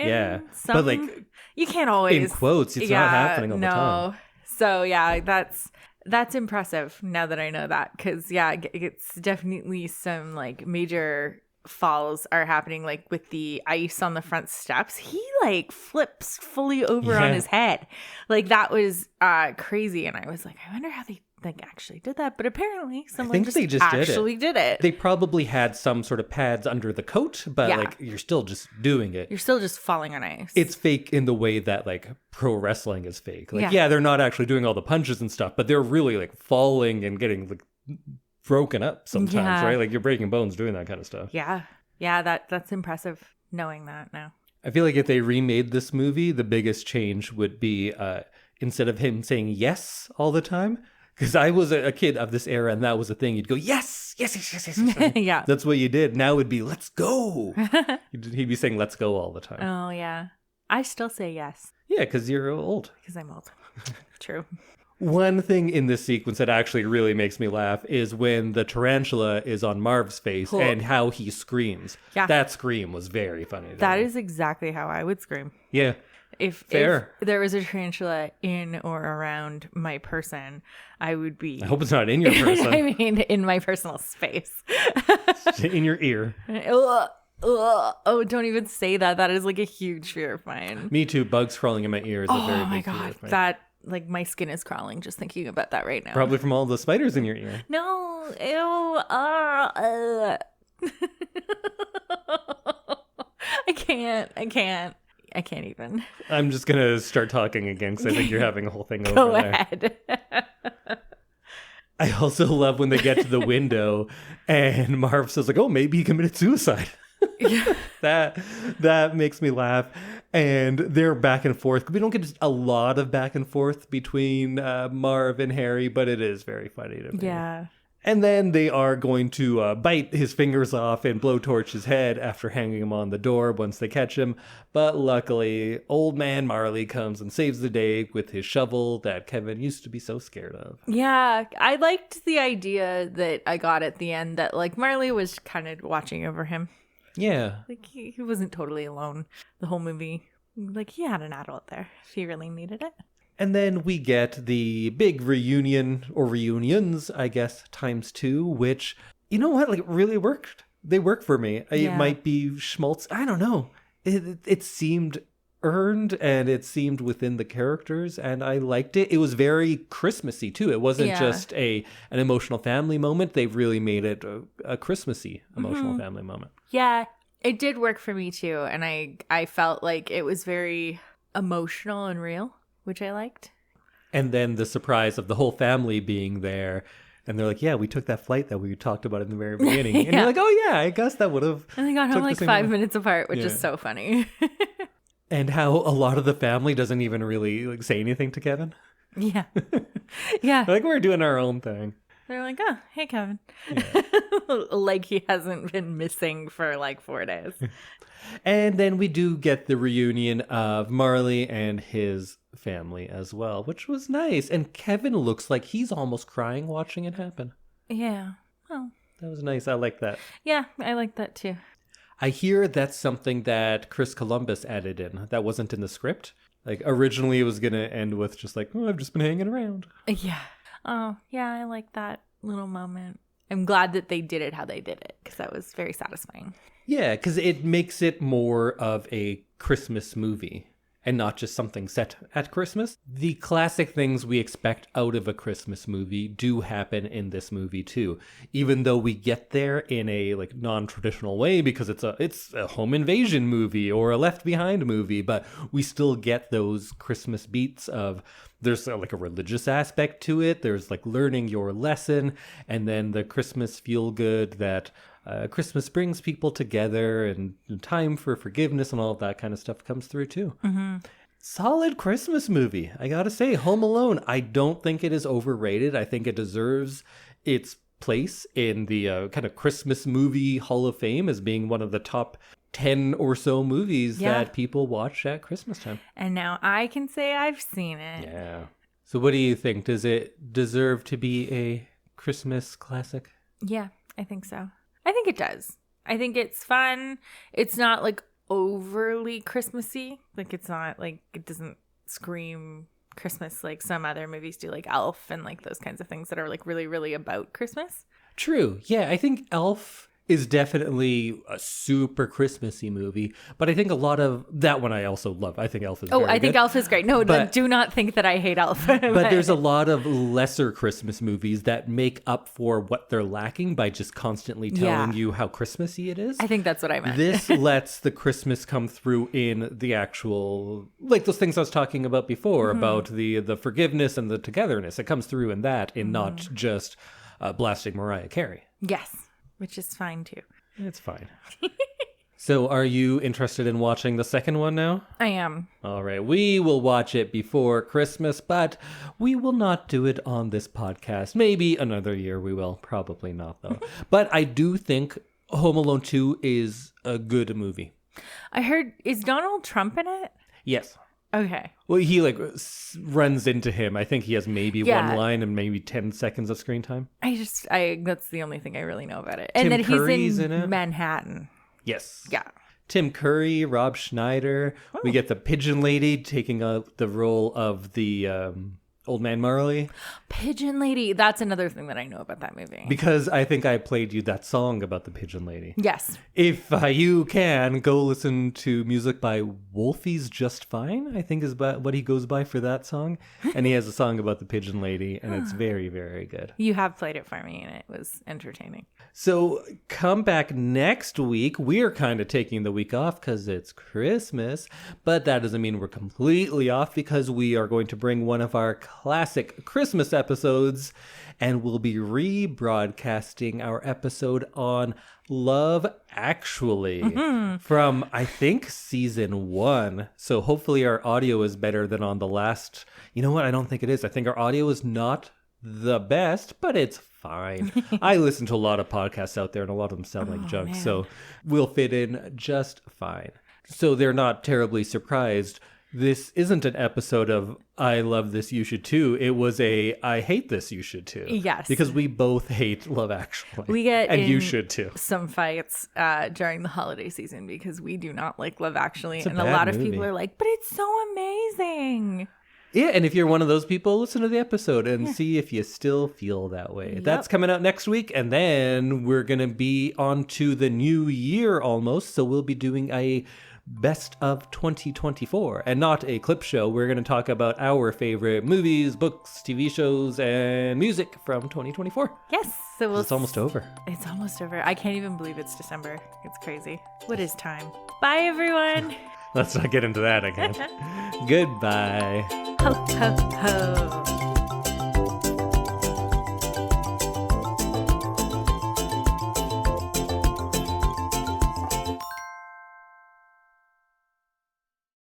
But like, you can't always. In quotes, it's not happening all the time. So yeah, that's impressive now that I know that. Because yeah, it's definitely some like major falls are happening, like with the ice on the front steps. He like flips fully over on his head. Like that was crazy. And I was like, I wonder how they like actually did that. But apparently someone did it. They probably had some sort of pads under the coat, but like you're still just doing it. You're still just falling on ice. It's fake in the way that like pro wrestling is fake. Like they're not actually doing all the punches and stuff, but they're really like falling and getting like broken up sometimes, right? Like you're breaking bones doing that kind of stuff. Yeah, that's impressive knowing that now. I feel like if they remade this movie, the biggest change would be instead of him saying yes all the time, because I was a kid of this era and that was a thing. You'd go, yes, yes, yes, yes, yes, yes. Yeah. That's what you did. Now it'd be, let's go. He'd be saying, let's go all the time. Oh, yeah. I still say yes. Yeah, because you're old. Because I'm old. True. One thing in this sequence that actually really makes me laugh is when the tarantula is on Marv's face and how he screams. Yeah. That scream was very funny. That is exactly how I would scream. Yeah. If there was a tarantula in or around my person, I would be... I hope it's not in your person. I mean, in my personal space. In your ear. Oh, don't even say that. That is like a huge fear of mine. Me too. Bugs crawling in my ear is a very big fear of mine. That... Like, my skin is crawling just thinking about that right now. Probably from all the spiders in your ear. No. Ew. I can't even. I'm just going to start talking again because I think you're having a whole thing over Go there. ahead. I also love when they get to the window and Marv says, like, oh, maybe he committed suicide. Yeah. That makes me laugh. And they're back and forth. We don't get a lot of back and forth between Marv and Harry, but it is very funny to me. Yeah. And then they are going to bite his fingers off and blowtorch his head after hanging him on the door once they catch him. But luckily, old man Marley comes and saves the day with his shovel that Kevin used to be so scared of. Yeah, I liked the idea that I got at the end that like Marley was kind of watching over him. Yeah. Like, he wasn't totally alone the whole movie. Like, he had an adult there if he really needed it. And then we get the big reunion, or reunions, I guess, ×2, which, you know what, like, really worked. They work for me. Yeah. It might be schmaltz. I don't know. It seemed earned, and it seemed within the characters, and I liked it. It was very Christmassy too. It wasn't just an emotional family moment. They really made it a Christmassy emotional family moment. Yeah, it did work for me too, and I felt like it was very emotional and real, which I liked. And then the surprise of the whole family being there. And they're like, yeah, we took that flight that we talked about in the very beginning. And you're like, oh yeah, I guess that would have. And they got home like 5 minutes apart, which is so funny. And how a lot of the family doesn't even really like say anything to Kevin. Yeah. Yeah. Like, we're doing our own thing. They're like, oh, hey, Kevin. Yeah. Like he hasn't been missing for like 4 days. And then we do get the reunion of Marley and his family as well, which was nice. And Kevin looks like he's almost crying watching it happen. Yeah. Oh. That was nice. I like that. Yeah, I like that too. I hear that's something that Chris Columbus added in. That wasn't in the script. Like, originally it was going to end with just like, oh, I've just been hanging around. Yeah. Oh, yeah, I like that little moment. I'm glad that they did it how they did it, because that was very satisfying. Yeah, because it makes it more of a Christmas movie and not just something set at Christmas. The classic things we expect out of a Christmas movie do happen in this movie too, even though we get there in a like non-traditional way because it's a home invasion movie or a Left Behind movie, but we still get those Christmas beats of there's like a religious aspect to it. There's like learning your lesson, and then the Christmas feel good that Christmas brings people together and time for forgiveness and all of that kind of stuff comes through too. Mm-hmm. solid Christmas movie. I gotta say, Home Alone, I don't think it is overrated. I think it deserves its place in the kind of Christmas movie Hall of Fame as being one of the top 10 or so movies that people watch at Christmas time. And now I can say I've seen it. Yeah. So what do you think? Does it deserve to be a Christmas classic? Yeah, I think so. I think it does. I think it's fun. It's not like overly Christmassy. Like it's not like it doesn't scream Christmas like some other movies do, like Elf and like those kinds of things that are like really, really about Christmas. True. Yeah, I think Elf is definitely a super Christmassy movie, but I think a lot of that one I also love. I think Elf is very I think good. Elf is great. No, But- do not think that I hate Elf. But there's a lot of lesser Christmas movies that make up for what they're lacking by just constantly telling you how Christmassy it is. I think that's what I meant. This lets the Christmas come through in the actual, like those things I was talking about before, about the forgiveness and the togetherness. It comes through in that, and not just blasting Mariah Carey. Yes, which is fine too. It's fine. So are you interested in watching the second one now? I am. All right. We will watch it before Christmas, but we will not do it on this podcast. Maybe another year we will. Probably not, though. But I do think Home Alone 2 is a good movie. I heard, is Donald Trump in it? Yes. Okay. Well, he runs into him. I think he has maybe Yeah. one line and maybe 10 seconds of screen time. That's the only thing I really know about it. And Tim that Curry's he's in it? Manhattan. Yes. Yeah. Tim Curry, Rob Schneider. We get the Pigeon Lady taking up the role of the Old Man Marley. Pigeon Lady. That's another thing that I know about that movie. Because I think I played you that song about the Pigeon Lady. Yes. If you can, go listen to music by Wolfie's Just Fine, I think is what he goes by for that song. And he has a song about the Pigeon Lady, and it's very, very good. You have played it for me, and it was entertaining. So come back next week. We're kind of taking the week off because it's Christmas, but that doesn't mean we're completely off because we are going to bring one of our classic Christmas episodes and we'll be rebroadcasting our episode on Love Actually from, I think, season 1. So hopefully our audio is better than on the last. You know what? I don't think it is. I think our audio is not the best, but it's fine. I listen to a lot of podcasts out there and a lot of them sound like junk, so we'll fit in just fine. So they're not terribly surprised. This isn't an episode of I love this, you should too. It was a I hate this, you should too. Yes. Because we both hate Love Actually. We get and you in should too. some fights during the holiday season because we do not like Love Actually. It's a And a bad lot of movie. people are like, but it's so amazing. Yeah, and if you're one of those people, listen to the episode and see if you still feel that way. Yep. That's coming out next week, and then we're going to be on to the new year almost, so we'll be doing a best of 2024, and not a clip show. We're going to talk about our favorite movies, books, TV shows, and music from 2024. Yes. So It's almost over. It's almost over. I can't even believe it's December. It's crazy. What is time? Bye, everyone. Let's not get into that again. Goodbye. Ho, ho, ho.